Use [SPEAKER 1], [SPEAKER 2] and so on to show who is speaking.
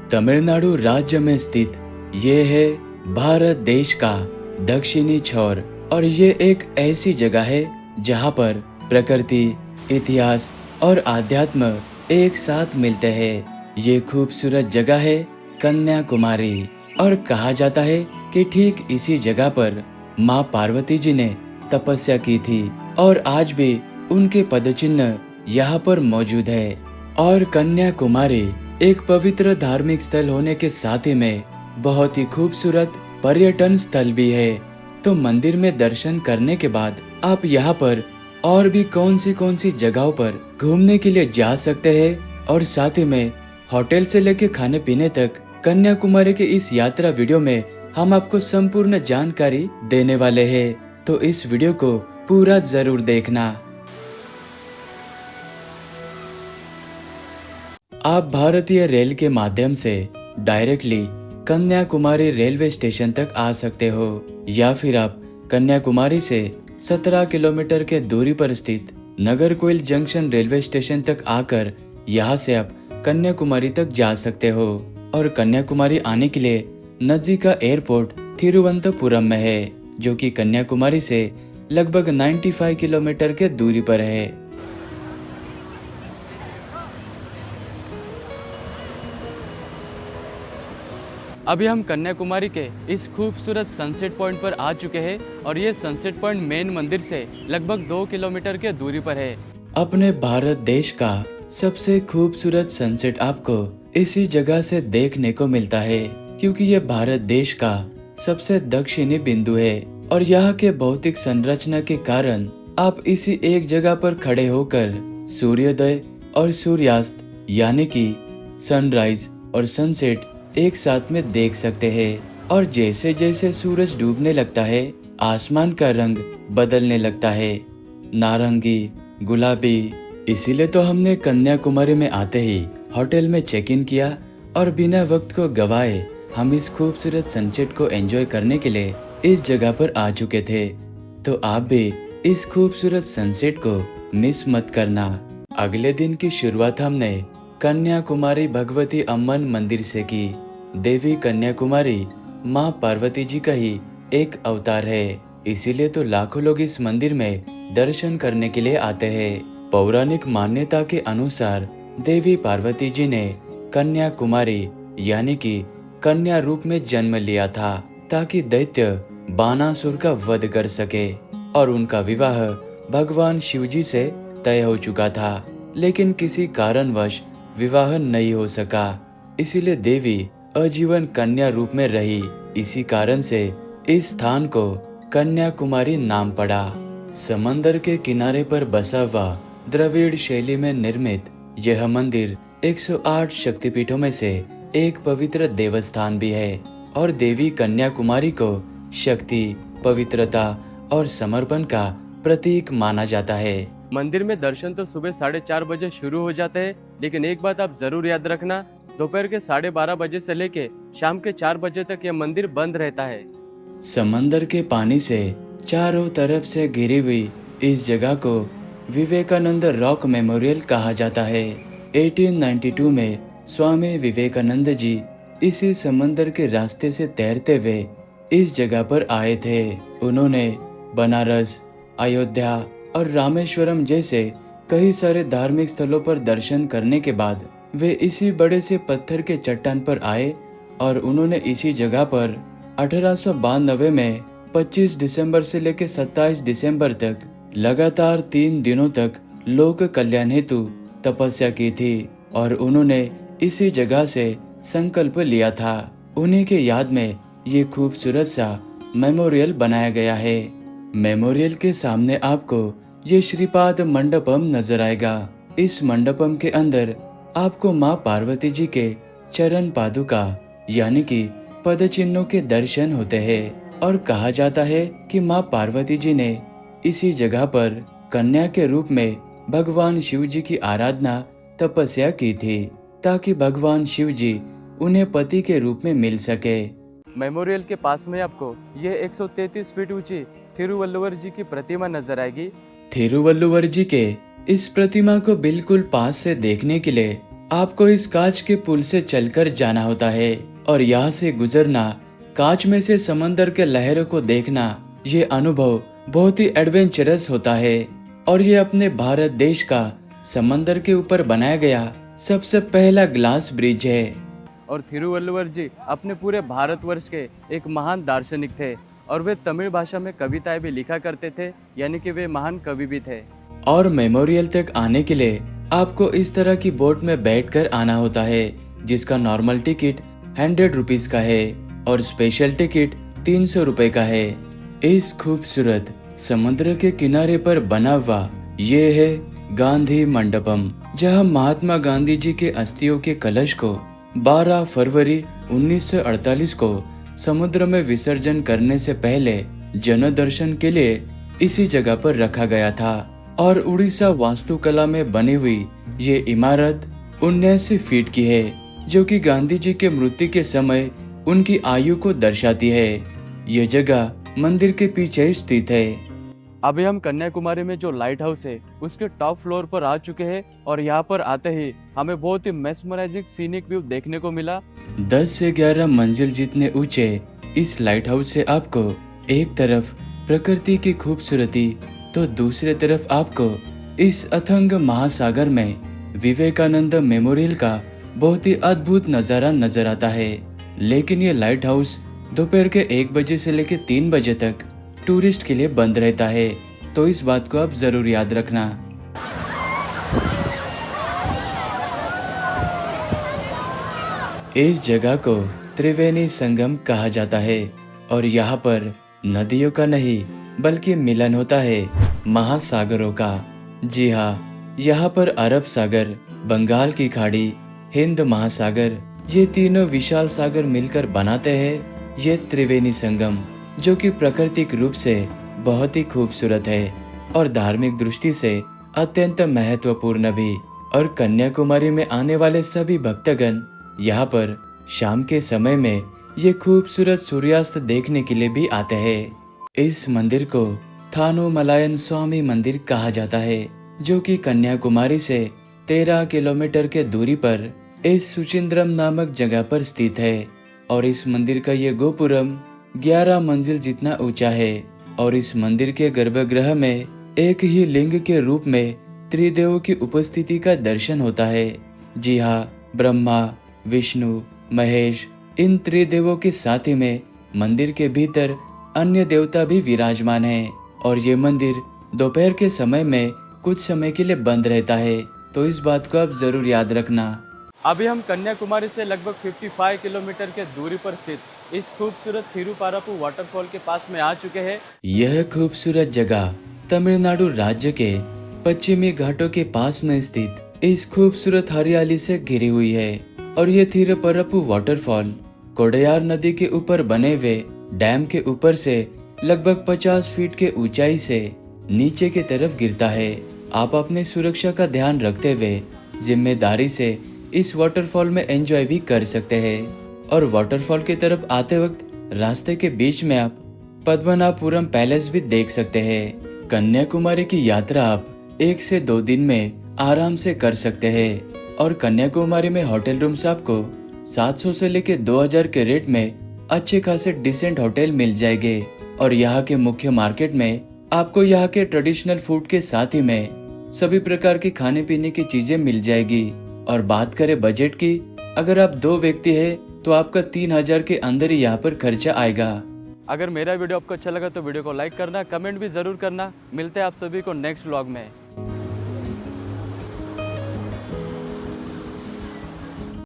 [SPEAKER 1] तमिलनाडु राज्य में स्थित ये है भारत देश का दक्षिणी छोर और ये एक ऐसी जगह है जहाँ पर प्रकृति, इतिहास और आध्यात्म एक साथ मिलते हैं। ये खूबसूरत जगह है कन्याकुमारी और कहा जाता है कि ठीक इसी जगह पर माँ पार्वती जी ने तपस्या की थी और आज भी उनके पदचिन्ह यहाँ पर मौजूद है। और कन्याकुमारी एक पवित्र धार्मिक स्थल होने के साथ ही में बहुत ही खूबसूरत पर्यटन स्थल भी है। तो मंदिर में दर्शन करने के बाद आप यहाँ पर और भी कौन सी जगहों पर घूमने के लिए जा सकते हैं और साथ ही में होटल से लेके खाने पीने तक कन्याकुमारी के इस यात्रा वीडियो में हम आपको संपूर्ण जानकारी देने वाले हैं। तो इस वीडियो को पूरा जरूर देखना। आप भारतीय रेल के माध्यम से डायरेक्टली कन्याकुमारी रेलवे स्टेशन तक आ सकते हो या फिर आप कन्याकुमारी से 17 किलोमीटर के दूरी पर स्थित नागरकोइल जंक्शन रेलवे स्टेशन तक आकर यहाँ से आप कन्याकुमारी तक जा सकते हो। और कन्याकुमारी आने के लिए नजदीक का एयरपोर्ट थिरुवनंतपुरम में है, जो कि कन्याकुमारी से लगभग 95 किलोमीटर के दूरी पर है। अभी हम कन्याकुमारी के इस खूबसूरत सनसेट पॉइंट पर आ चुके हैं और ये सनसेट पॉइंट मेन मंदिर से लगभग 2 किलोमीटर के दूरी पर है। अपने भारत देश का सबसे खूबसूरत सनसेट आपको इसी जगह से देखने को मिलता है, क्योंकि ये भारत देश का सबसे दक्षिणी बिंदु है और यहाँ के भौतिक संरचना के कारण आप इसी एक जगह पर खड़े होकर सूर्योदय और सूर्यास्त यानी कि सनराइज और सनसेट एक साथ में देख सकते हैं। और जैसे जैसे सूरज डूबने लगता है आसमान का रंग बदलने लगता है, नारंगी, गुलाबी। इसीलिए तो हमने कन्याकुमारी में आते ही होटल में चेक इन किया और बिना वक्त को गवाए हम इस खूबसूरत सनसेट को एंजॉय करने के लिए इस जगह पर आ चुके थे। तो आप भी इस खूबसूरत सनसेट को मिस मत करना। अगले दिन की शुरुआत हमने कन्याकुमारी भगवती अम्मन मंदिर से की। देवी कन्याकुमारी माँ पार्वती जी का ही एक अवतार है, इसीलिए तो लाखों लोग इस मंदिर में दर्शन करने के लिए आते हैं। पौराणिक मान्यता के अनुसार देवी पार्वती जी ने कन्याकुमारी यानी कि कन्या रूप में जन्म लिया था ताकि दैत्य बानासुर का वध कर सके। और उनका विवाह भगवान शिव जी से तय हो चुका था, लेकिन किसी कारणवश विवाह नहीं हो सका, इसीलिए देवी आजीवन कन्या रूप में रही। इसी कारण से इस स्थान को कन्याकुमारी नाम पड़ा। समंदर के किनारे पर बसा हुआ द्रविड़ शैली में निर्मित यह मंदिर 108 शक्तिपीठों में से एक पवित्र देवस्थान भी है और देवी कन्याकुमारी को शक्ति, पवित्रता और समर्पण का प्रतीक माना जाता है। मंदिर में दर्शन तो सुबह 4:30 बजे शुरू हो जाते हैं, लेकिन एक बात आप जरूर याद रखना, दोपहर के 12:30 बजे से लेके शाम के 4 बजे तक यह मंदिर बंद रहता है। समंदर के पानी से चारों तरफ से घिरी हुई इस जगह को विवेकानंद रॉक मेमोरियल कहा जाता है। 1892 में स्वामी विवेकानंद जी इसी समंदर के रास्ते से तैरते हुए इस जगह पर आए थे। उन्होंने बनारस, अयोध्या और रामेश्वरम जैसे कई सारे धार्मिक स्थलों पर दर्शन करने के बाद वे इसी बड़े से पत्थर के चट्टान पर आए और उन्होंने इसी जगह पर 1892 में 25 दिसंबर से लेकर 27 दिसंबर तक लगातार 3 दिनों तक लोक कल्याण हेतु तपस्या की थी और उन्होंने इसी जगह से संकल्प लिया था। उन्हीं के याद में ये खूबसूरत सा मेमोरियल बनाया गया है। मेमोरियल के सामने आपको ये श्रीपाद मंडपम नजर आएगा। इस मंडपम के अंदर आपको माँ पार्वती जी के चरण पादुका यानी कि पद चिन्हों के दर्शन होते हैं और कहा जाता है कि माँ पार्वती जी ने इसी जगह पर कन्या के रूप में भगवान शिव जी की आराधना तपस्या की थी ताकि भगवान शिव जी उन्हें पति के रूप में मिल सके। मेमोरियल के पास में आपको ये 133 फीट ऊंची थिरुवल्लुवर जी की प्रतिमा नजर आएगी। थिरुवल्लुवर जी के इस प्रतिमा को बिल्कुल पास से देखने के लिए आपको इस कांच के पुल से चलकर जाना होता है और यहाँ से गुजरना, कांच में से समंदर के लहरों को देखना, ये अनुभव बहुत ही एडवेंचरस होता है। और ये अपने भारत देश का समंदर के ऊपर बनाया गया सबसे पहला ग्लास ब्रिज है। और थिरुवल्लुवर जी अपने पूरे भारतवर्ष के एक महान दार्शनिक थे और वे तमिल भाषा में कविताएं भी लिखा करते थे, यानी कि वे महान कवि भी थे। और मेमोरियल तक आने के लिए आपको इस तरह की बोट में बैठकर आना होता है, जिसका नॉर्मल टिकट 100 रुपीज का है और स्पेशल टिकट 300 रुपए का है। इस खूबसूरत समुद्र के किनारे पर बना हुआ ये है गांधी मंडपम, जहां महात्मा गांधी जी के अस्थियों के कलश को 12 फरवरी 1948 को समुद्र में विसर्जन करने से पहले जन दर्शन के लिए इसी जगह पर रखा गया था। और उड़ीसा वास्तुकला में बनी हुई ये इमारत 79 फीट की है, जो कि गांधी जी के मृत्यु के समय उनकी आयु को दर्शाती है। ये जगह मंदिर के पीछे स्थित है। अभी हम कन्याकुमारी में जो लाइट हाउस है उसके टॉप फ्लोर पर आ चुके हैं और यहाँ पर आते ही हमें बहुत ही मेस्मराइजिंग सीनिक व्यू देखने को मिला। 10 से 11 मंजिल जितने ऊंचे इस लाइट हाउस से आपको एक तरफ प्रकृति की खूबसूरती तो दूसरे तरफ आपको इस अथंग महासागर में विवेकानंद मेमोरियल का बहुत ही अद्भुत नजारा नजर आता है। लेकिन ये लाइट हाउस दोपहर के 1 बजे से लेकर 3 बजे तक टूरिस्ट के लिए बंद रहता है, तो इस बात को आप जरूर याद रखना। इस जगह को त्रिवेणी संगम कहा जाता है और यहाँ पर नदियों का नहीं बल्कि मिलन होता है महासागरों का। जी हाँ, यहाँ पर अरब सागर, बंगाल की खाड़ी, हिंद महासागर, ये तीनों विशाल सागर मिलकर बनाते हैं ये त्रिवेणी संगम, जो कि प्राकृतिक रूप से बहुत ही खूबसूरत है और धार्मिक दृष्टि से अत्यंत महत्वपूर्ण भी। और कन्याकुमारी में आने वाले सभी भक्तगण यहाँ पर शाम के समय में ये खूबसूरत सूर्यास्त देखने के लिए भी आते हैं। इस मंदिर को थानुमलायन स्वामी मंदिर कहा जाता है, जो कि कन्याकुमारी से 13 किलोमीटर के दूरी पर इस सुचिंद्रम नामक जगह पर स्थित है। और इस मंदिर का ये गोपुरम 11 मंजिल जितना ऊंचा है और इस मंदिर के गर्भगृह में एक ही लिंग के रूप में त्रिदेवों की उपस्थिति का दर्शन होता है। जी हाँ, ब्रह्मा, विष्णु, महेश, इन त्रिदेवों के साथ ही में मंदिर के भीतर अन्य देवता भी विराजमान हैं। और ये मंदिर दोपहर के समय में कुछ समय के लिए बंद रहता है, तो इस बात को आप जरूर याद रखना। अभी हम कन्याकुमारी से लगभग 55 किलोमीटर के दूरी पर स्थित इस खूबसूरत थिरुपारापू वाटरफॉल के पास में आ चुके हैं। यह खूबसूरत जगह तमिलनाडु राज्य के पश्चिमी घाटों के पास में स्थित इस खूबसूरत हरियाली से घिरी हुई है। और ये थिरुपारापू वाटरफॉल कोडयार नदी के ऊपर बने हुए डैम के ऊपर से लगभग 50 फीट के ऊंचाई से नीचे की तरफ गिरता है। आप अपने सुरक्षा का ध्यान रखते हुए जिम्मेदारी से इस वाटरफॉल में एंजॉय भी कर सकते हैं। और वाटरफॉल की तरफ आते वक्त रास्ते के बीच में आप पद्मनाभपुरम पैलेस भी देख सकते हैं। कन्याकुमारी की यात्रा आप 1 से 2 दिन में आराम से कर सकते हैं। और कन्याकुमारी में होटल रूम्स आपको 700 से लेकर 2000 के रेट में अच्छे खासे डिसेंट होटल मिल जाएंगे। और यहाँ के मुख्य मार्केट में आपको यहाँ के ट्रेडिशनल फूड के साथ ही में सभी प्रकार की खाने पीने की चीजें मिल जाएगी। और बात करें बजट की, अगर आप 2 व्यक्ति हैं तो आपका 3000 के अंदर ही यहाँ पर खर्चा आएगा। अगर मेरा वीडियो आपको अच्छा लगा तो वीडियो को लाइक करना, कमेंट भी जरूर करना। मिलते हैं आप सभी को नेक्स्ट व्लॉग में।